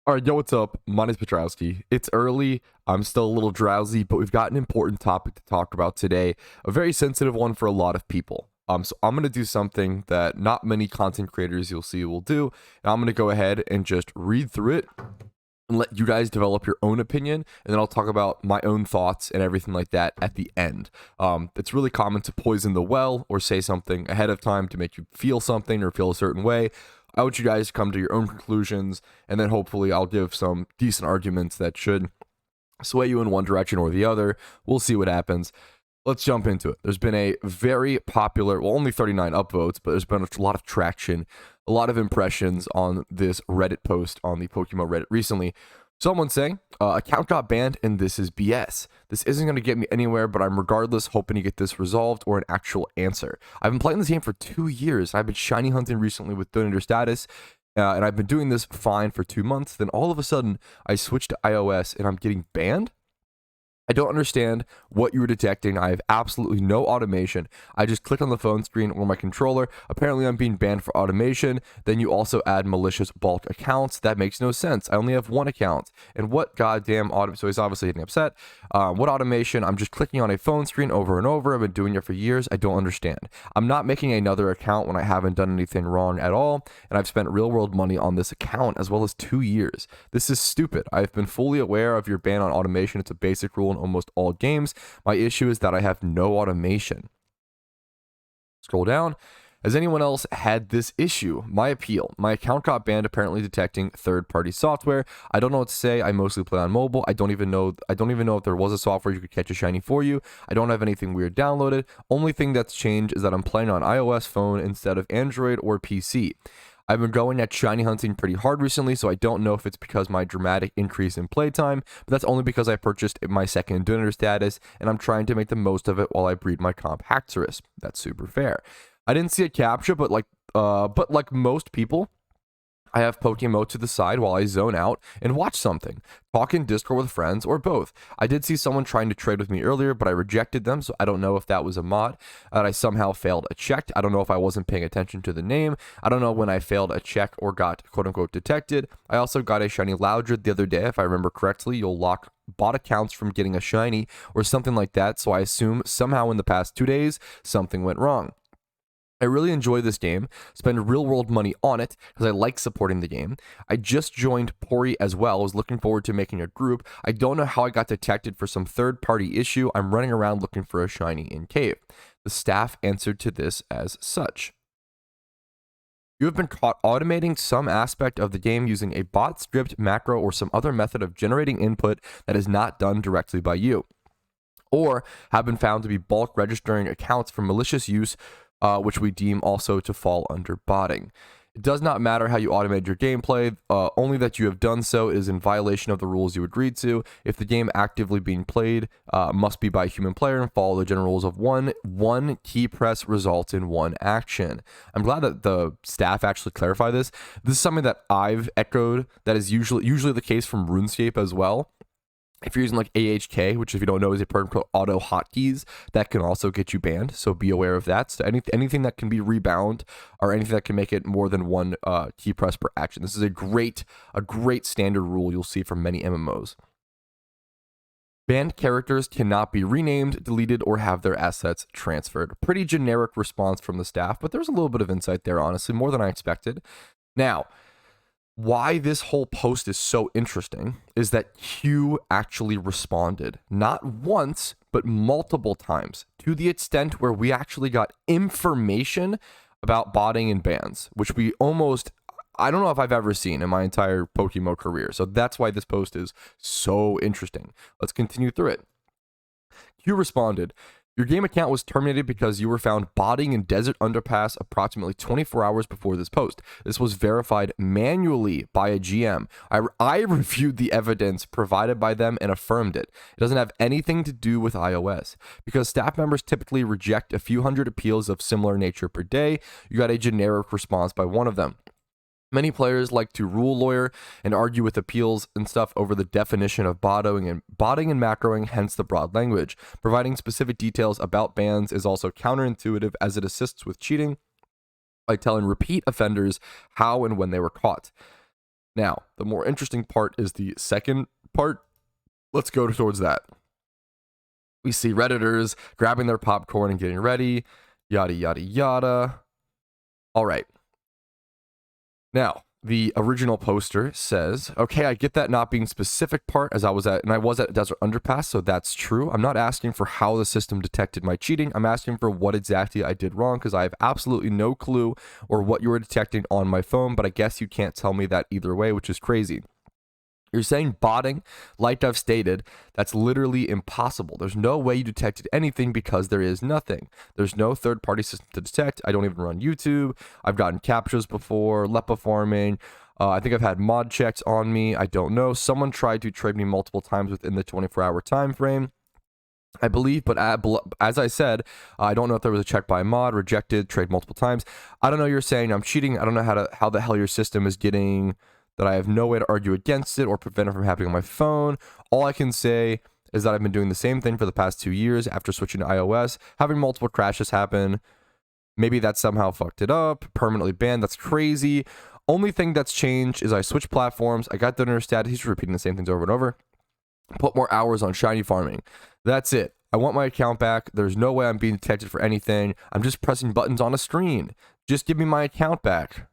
All right, yo, what's up? My name's Patrouski. It's early. I'm still a little drowsy, but we've got an important topic to talk about today, a very sensitive one for a lot of people. So I'm gonna do something that not many content creators you'll see will do, and I'm gonna go ahead and just read through it and let you guys develop your own opinion, and then I'll talk about my own thoughts and everything like that at the end. It's really common to poison the well or say something ahead of time to make you feel something or feel a certain way. I want you guys to come to your own conclusions, and then hopefully I'll give some decent arguments that should sway you in one direction or the other. We'll see what happens. Let's jump into it. There's been a very popular, well, only 39 upvotes, but there's been a lot of traction, a lot of impressions on this Reddit post on the PokeMMO Reddit recently. Someone saying, account got banned and this is BS. This isn't going to get me anywhere, but I'm regardless hoping to get this resolved or an actual answer. I've been playing this game for 2 years. I've been shiny hunting recently with donator status, and I've been doing this fine for 2 months. Then all of a sudden, I switched to iOS and I'm getting banned? I don't understand what you were detecting. I have absolutely no automation. I just click on the phone screen or my controller. Apparently, I'm being banned for automation. Then you also add malicious bulk accounts. That makes no sense. I only have one account. And what goddamn so he's obviously getting upset. What automation? I'm just clicking on a phone screen over and over. I've been doing it for years. I don't understand. I'm not making another account when I haven't done anything wrong at all. And I've spent real world money on this account as well as 2 years. This is stupid. I've been fully aware of your ban on automation. It's a basic rule in almost all games. My issue is that I have no automation. Scroll down. Has anyone else had this issue? My appeal. My account got banned apparently detecting third-party software. I don't know what to say. I mostly play on mobile. I don't even know if there was a software you could catch a shiny for you. I don't have anything weird downloaded. Only thing that's changed is that I'm playing on iOS phone instead of Android or PC. I've been going at shiny hunting pretty hard recently, so I don't know if it's because my dramatic increase in playtime, but that's only because I purchased my second donor status, and I'm trying to make the most of it while I breed my comp Haxorus. That's super fair. I didn't see a captcha, but like most people, I have PokeMMO to the side while I zone out and watch something, talk in Discord with friends, or both. I did see someone trying to trade with me earlier, but I rejected them, so I don't know if that was a mod, that I somehow failed a check. I don't know if I wasn't paying attention to the name. I don't know when I failed a check or got quote-unquote detected. I also got a shiny Loudred the other day. If I remember correctly, you'll lock bot accounts from getting a shiny or something like that, so I assume somehow in the past 2 days, something went wrong. I really enjoy this game, spend real world money on it because I like supporting the game. I just joined Pori as well, I was looking forward to making a group. I don't know how I got detected for some third party issue. I'm running around looking for a shiny in cave. The staff answered to this as such. You have been caught automating some aspect of the game using a bot script, macro, or some other method of generating input that is not done directly by you, or have been found to be bulk registering accounts for malicious use, which we deem also to fall under botting. It does not matter how you automate your gameplay, only that you have done so is in violation of the rules you agreed to. If the game actively being played must be by a human player and follow the general rules of one key press results in one action. I'm glad that the staff actually clarify this. This is something that I've echoed that is usually the case from RuneScape as well. If you're using like AHK, which if you don't know is a program called auto hotkeys, that can also get you banned. So be aware of that. So anything that can be rebound or anything that can make it more than one key press per action. This is a great standard rule you'll see from many MMOs. Banned characters cannot be renamed, deleted, or have their assets transferred. Pretty generic response from the staff, but there's a little bit of insight there, honestly, more than I expected. Now, why this whole post is so interesting is that Kyu actually responded, not once, but multiple times, to the extent where we actually got information about botting and bans, which I don't know if I've ever seen in my entire PokeMMO career. So that's why this post is so interesting. Let's continue through it. Kyu responded, your game account was terminated because you were found botting in Desert Underpass approximately 24 hours before this post. This was verified manually by a GM. I reviewed the evidence provided by them and affirmed it. It doesn't have anything to do with iOS. Because staff members typically reject a few hundred appeals of similar nature per day, you got a generic response by one of them. Many players like to rule lawyer and argue with appeals and stuff over the definition of botting and macroing, hence the broad language. Providing specific details about bans is also counterintuitive as it assists with cheating by telling repeat offenders how and when they were caught. Now, the more interesting part is the second part. Let's go towards that. We see Redditors grabbing their popcorn and getting ready, yada, yada, yada. All right. Now, the original poster says, okay, I get that not being specific part as I was at Desert Underpass, so that's true. I'm not asking for how the system detected my cheating. I'm asking for what exactly I did wrong because I have absolutely no clue or what you were detecting on my phone, but I guess you can't tell me that either way, which is crazy. You're saying botting, like I've stated, that's literally impossible. There's no way you detected anything because there is nothing. There's no third-party system to detect. I don't even run YouTube. I've gotten captchas before, LEPA farming. I think I've had mod checks on me. I don't know. Someone tried to trade me multiple times within the 24-hour time frame, I believe, but as I said, I don't know if there was a check by mod, rejected, trade multiple times. I don't know. You're saying I'm cheating. I don't know how the hell your system is getting that I have no way to argue against it or prevent it from happening on my phone. All I can say is that I've been doing the same thing for the past 2 years after switching to iOS, having multiple crashes happen. Maybe that somehow fucked it up, permanently banned. That's crazy. Only thing that's changed is I switched platforms. I got the dinner stat. He's repeating the same things over and over. Put more hours on shiny farming. That's it. I want my account back. There's no way I'm being detected for anything. I'm just pressing buttons on a screen. Just give me my account back.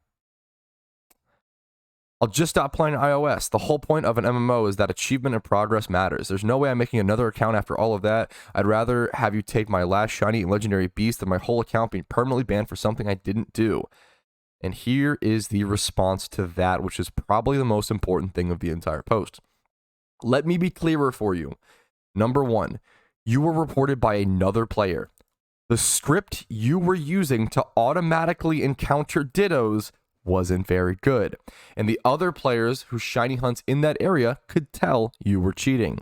I'll just stop playing iOS. The whole point of an MMO is that achievement and progress matters. There's no way I'm making another account after all of that. I'd rather have you take my last shiny and legendary beast than my whole account being permanently banned for something I didn't do. And here is the response to that, which is probably the most important thing of the entire post. Let me be clearer for you. Number one, you were reported by another player. The script you were using to automatically encounter dittos wasn't very good, and the other players who shiny hunts in that area could tell you were cheating.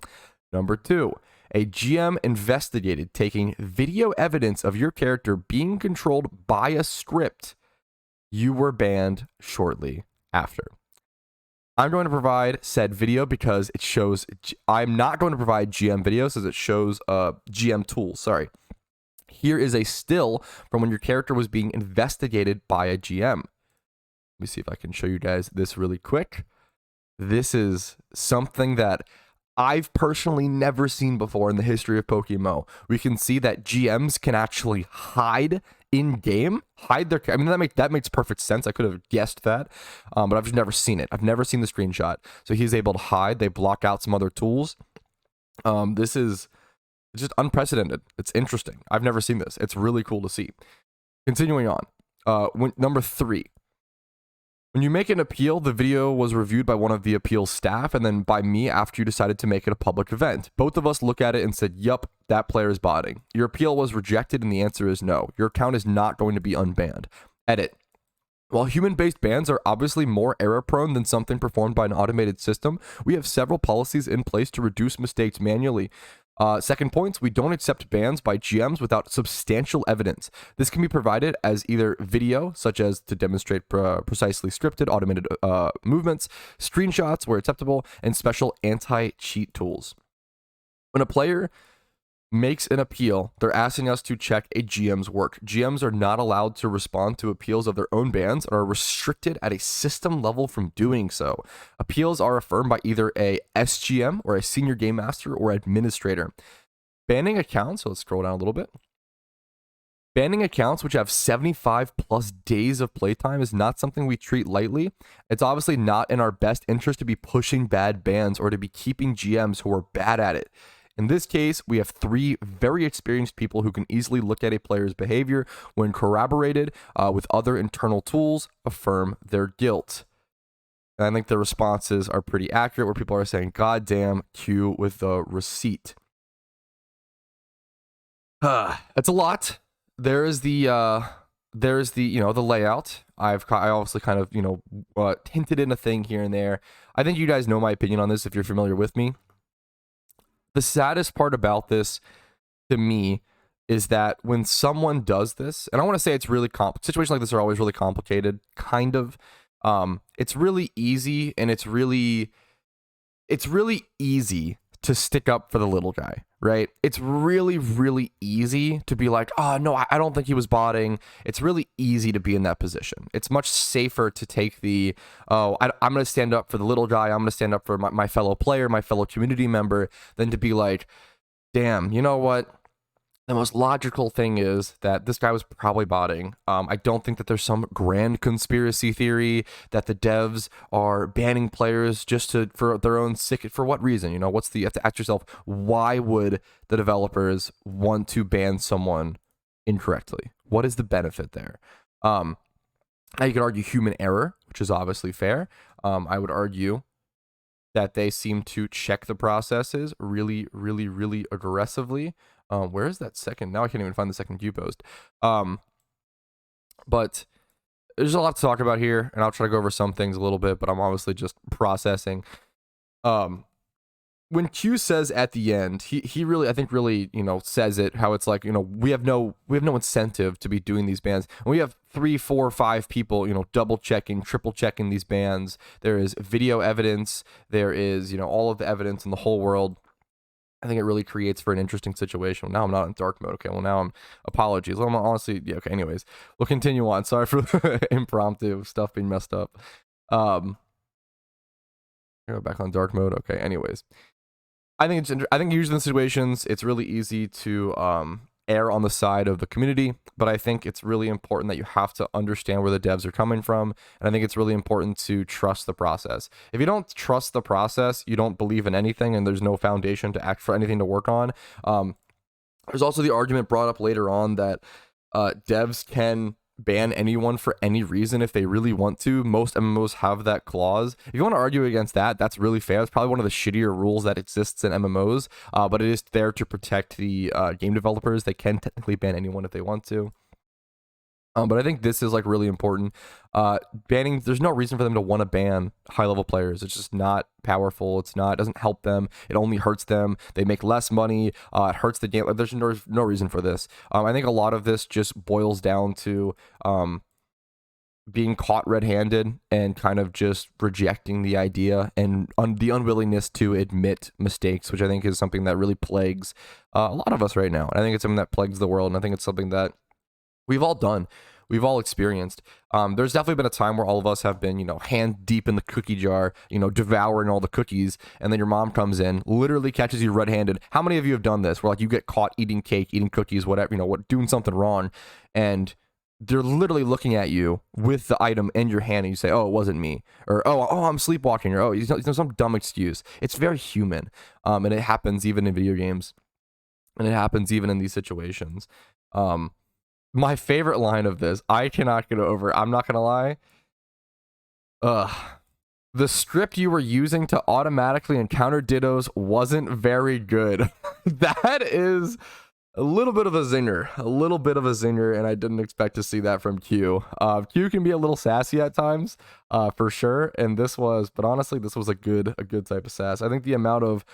Number two, a GM investigated taking video evidence of your character being controlled by a script. You were banned shortly after. I'm going to provide said video because it shows. I'm not going to provide GM videos as it shows GM tools. Sorry. Here is a still from when your character was being investigated by a GM. Let me see if I can show you guys this really quick. This is something that I've personally never seen before in the history of PokeMMO. We can see that GMs can actually hide in game, hide their. I mean, that makes perfect sense. I could have guessed that, but I've just never seen it. I've never seen the screenshot. So he's able to hide. They block out some other tools. This is just unprecedented. It's interesting. I've never seen this. It's really cool to see. Continuing on. Number three. When you make an appeal, the video was reviewed by one of the appeal staff and then by me after you decided to make it a public event. Both of us look at it and said, yup, that player is botting. Your appeal was rejected and the answer is no. Your account is not going to be unbanned. Edit. While human-based bans are obviously more error-prone than something performed by an automated system, we have several policies in place to reduce mistakes manually. Second point, we don't accept bans by GMs without substantial evidence. This can be provided as either video, such as to demonstrate precisely scripted automated movements, screenshots where acceptable, and special anti-cheat tools. When a player makes an appeal, they're asking us to check a GM's work. GMs are not allowed to respond to appeals of their own bans and are restricted at a system level from doing so. Appeals are affirmed by either a SGM or a senior game master or administrator. Banning accounts, so let's scroll down a little bit. Banning accounts which have 75 plus days of playtime is not something we treat lightly. It's obviously not in our best interest to be pushing bad bans or to be keeping GMs who are bad at it. In this case, we have three very experienced people who can easily look at a player's behavior when corroborated with other internal tools, affirm their guilt. And I think the responses are pretty accurate where people are saying, God damn, Q with the receipt. That's a lot. There's the the layout. I obviously kind of, hinted in a thing here and there. I think you guys know my opinion on this if you're familiar with me. The saddest part about this to me is that when someone does this, and I want to say it's really situations like this are always really complicated, kind of. It's really easy and it's really easy to stick up for the little guy, right? It's really, really easy to be like, oh, no, I don't think he was botting. It's really easy to be in that position. It's much safer to take the, oh, I'm going to stand up for the little guy. I'm going to stand up for my fellow player, my fellow community member, than to be like, damn, you know what? The most logical thing is that this guy was probably botting. I don't think that there's some grand conspiracy theory that the devs are banning players just for their own sick. For what reason? You know, you have to ask yourself, why would the developers want to ban someone incorrectly? What is the benefit there? Now you could argue human error, which is obviously fair. I would argue that they seem to check the processes really, really, really aggressively. Where is that second? Now I can't even find the second Kyu post. But there's a lot to talk about here, and I'll try to go over some things a little bit, but I'm obviously just processing. When Kyu says at the end, he really, I think really, you know, says it how it's like, you know, we have no incentive to be doing these bans. And we have 3, 4, 5 people, you know, double checking, triple checking these bans. There is video evidence. There is, you know, all of the evidence in the whole world. I think it really creates for an interesting situation. Well, now I'm not in dark mode. Okay, well, now apologies. Well, I'm honestly, yeah, okay, anyways. We'll continue on. Sorry for the impromptu stuff being messed up. Go back on dark mode. Okay, anyways. I think usually in situations, it's really easy to err on the side of the community, but I think it's really important that you have to understand where the devs are coming from, and I think it's really important to trust the process. If you don't trust the process, you don't believe in anything, and there's no foundation to act for anything to work on. There's also the argument brought up later on that devs can ban anyone for any reason if they really want to. Most MMOs have that clause. If you want to argue against that, that's really fair. It's probably one of the shittier rules that exists in MMOs, but it is there to protect the game developers. They can technically ban anyone if they want to. But I think this is like really important. Banning, there's no reason for them to want to ban high-level players. It's just not powerful. It doesn't help them. It only hurts them. They make less money. It hurts the game. There's no reason for this. I think a lot of this just boils down to being caught red-handed and kind of just rejecting the idea and the unwillingness to admit mistakes, which I think is something that really plagues a lot of us right now. And I think it's something that plagues the world, and I think it's something that we've all done. We've all experienced. There's definitely been a time where all of us have been, you know, hand deep in the cookie jar, you know, devouring all the cookies, and then your mom comes in, literally catches you red-handed. How many of you have done this? Where like you get caught eating cake, eating cookies, whatever, you know, doing something wrong, and they're literally looking at you with the item in your hand, and you say, "Oh, it wasn't me," or "Oh, I'm sleepwalking," or "Oh, you know, some dumb excuse." It's very human, and it happens even in video games, and it happens even in these situations. My favorite line of this, I cannot get over. I'm not gonna lie. The script you were using to automatically encounter dittos wasn't very good. That is a little bit of a zinger, and I didn't expect to see that from Kyu. Kyu can be a little sassy at times, for sure, and but honestly, this was a good type of sass. I think the amount of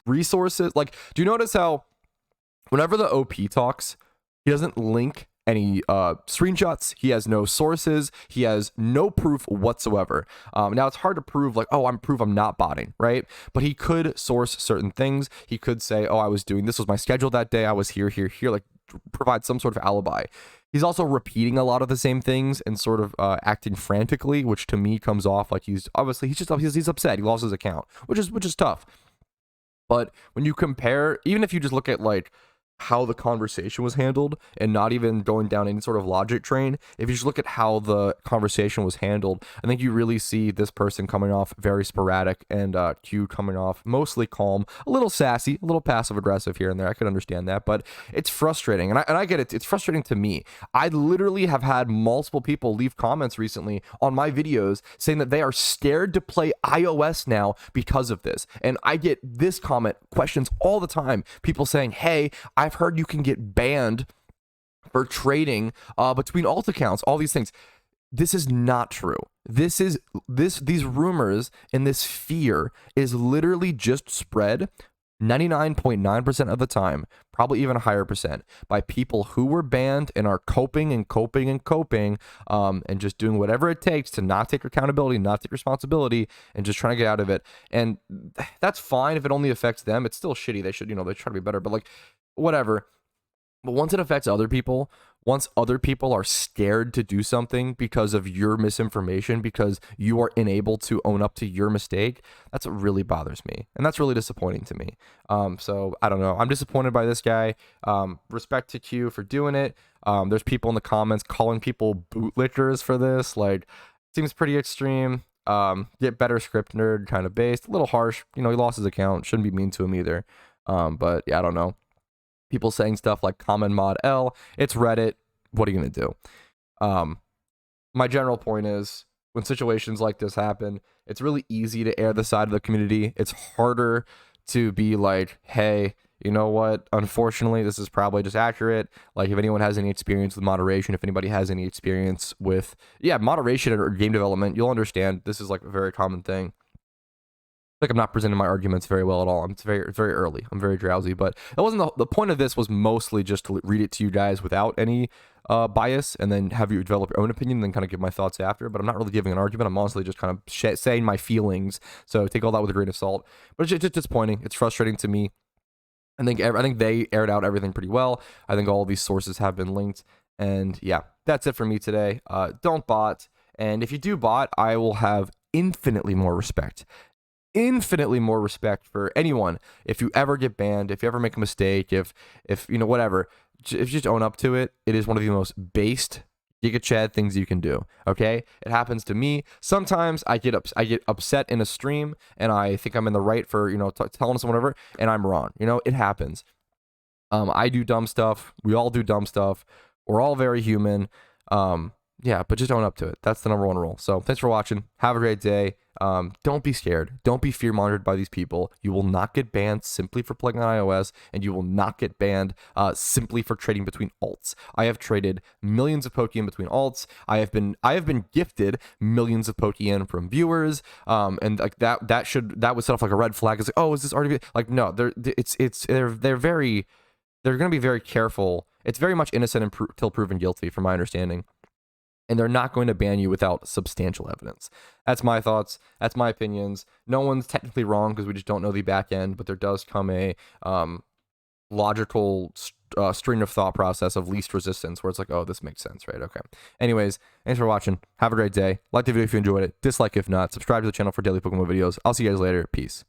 resources, like, do you notice how whenever the OP talks, he doesn't link any screenshots. He has no sources. He has no proof whatsoever. Now it's hard to prove, like, oh, I'm not botting, right? But he could source certain things. He could say, oh, I was doing this, was my schedule that day, I was here, like provide some sort of alibi. He's also repeating a lot of the same things and sort of acting frantically, which to me comes off like he's upset. He lost his account, which is tough. But when you compare, even if you just look at like how the conversation was handled and not even going down any sort of logic train, if you just look at how the conversation was handled, I think you really see this person coming off very sporadic, and Kyu coming off mostly calm, a little sassy, a little passive aggressive here and there. I could understand that, but it's frustrating, and I get it. It's frustrating to me. I literally have had multiple people leave comments recently on my videos saying that they are scared to play iOS now because of this, and I get this questions all the time. People saying, hey, I've heard you can get banned for trading between alt accounts, all these things. This is not true. These rumors and this fear is literally just spread 99.9% of the time, probably even a higher percent, by people who were banned and are coping and coping and coping, and just doing whatever it takes to not take accountability, not take responsibility, and just trying to get out of it. And that's fine if it only affects them. It's still shitty. They should, they try to be better, but like, whatever. But once it affects other people, once other people are scared to do something because of your misinformation, because you are unable to own up to your mistake, that's what really bothers me. And that's really disappointing to me. So I don't know. I'm disappointed by this guy. Respect to Kyu for doing it. There's people in the comments calling people bootlickers for this. Like, seems pretty extreme. Get better, script nerd kind of based. A little harsh. He lost his account. Shouldn't be mean to him either. But yeah, I don't know. People saying stuff like common mod L. It's Reddit. What are you going to do? My general point is, when situations like this happen, it's really easy to air the side of the community. It's harder to be like, hey, you know what? Unfortunately, this is probably just accurate. Like, if anyone has any experience with moderation, if anybody has any experience with, moderation or game development, you'll understand this is like a very common thing. Like, I'm not presenting my arguments very well at all. It's very, very early. I'm very drowsy, but it wasn't the point of this. Was mostly just to read it to you guys without any bias, and then have you develop your own opinion, and then kind of give my thoughts after. But I'm not really giving an argument. I'm honestly just kind of saying my feelings. So take all that with a grain of salt. But it's just disappointing. It's frustrating to me. I think they aired out everything pretty well. I think all of these sources have been linked, and yeah, that's it for me today. Don't bot, and if you do bot, I will have infinitely more respect for anyone. If you ever get banned, if you ever make a mistake, if whatever, if you just own up to it, it is one of the most based Giga Chad things you can do. Okay, it happens to me sometimes. I get upset in a stream, and I think I'm in the right for telling someone whatever, and I'm wrong. It happens. I do dumb stuff. We all do dumb stuff. We're all very human. Yeah, but just own up to it. That's the number one rule. So thanks for watching. Have a great day. Don't be scared. Don't be fear-mongered by these people. You will not get banned simply for playing on iOS, and you will not get banned simply for trading between alts. I have traded millions of Pokeyen between alts. I have been gifted millions of Pokeyen from viewers. And like that would set off like a red flag. It's like, oh, is this already like, no? They're gonna be very careful. It's very much innocent until proven guilty, from my understanding. And they're not going to ban you without substantial evidence. That's my thoughts. That's my opinions. No one's technically wrong because we just don't know the back end, but there does come a logical string of thought process of least resistance where it's like, oh, this makes sense, right? Okay. Anyways, thanks for watching. Have a great day. Like the video if you enjoyed it. Dislike if not. Subscribe to the channel for daily PokeMMO videos. I'll see you guys later. Peace.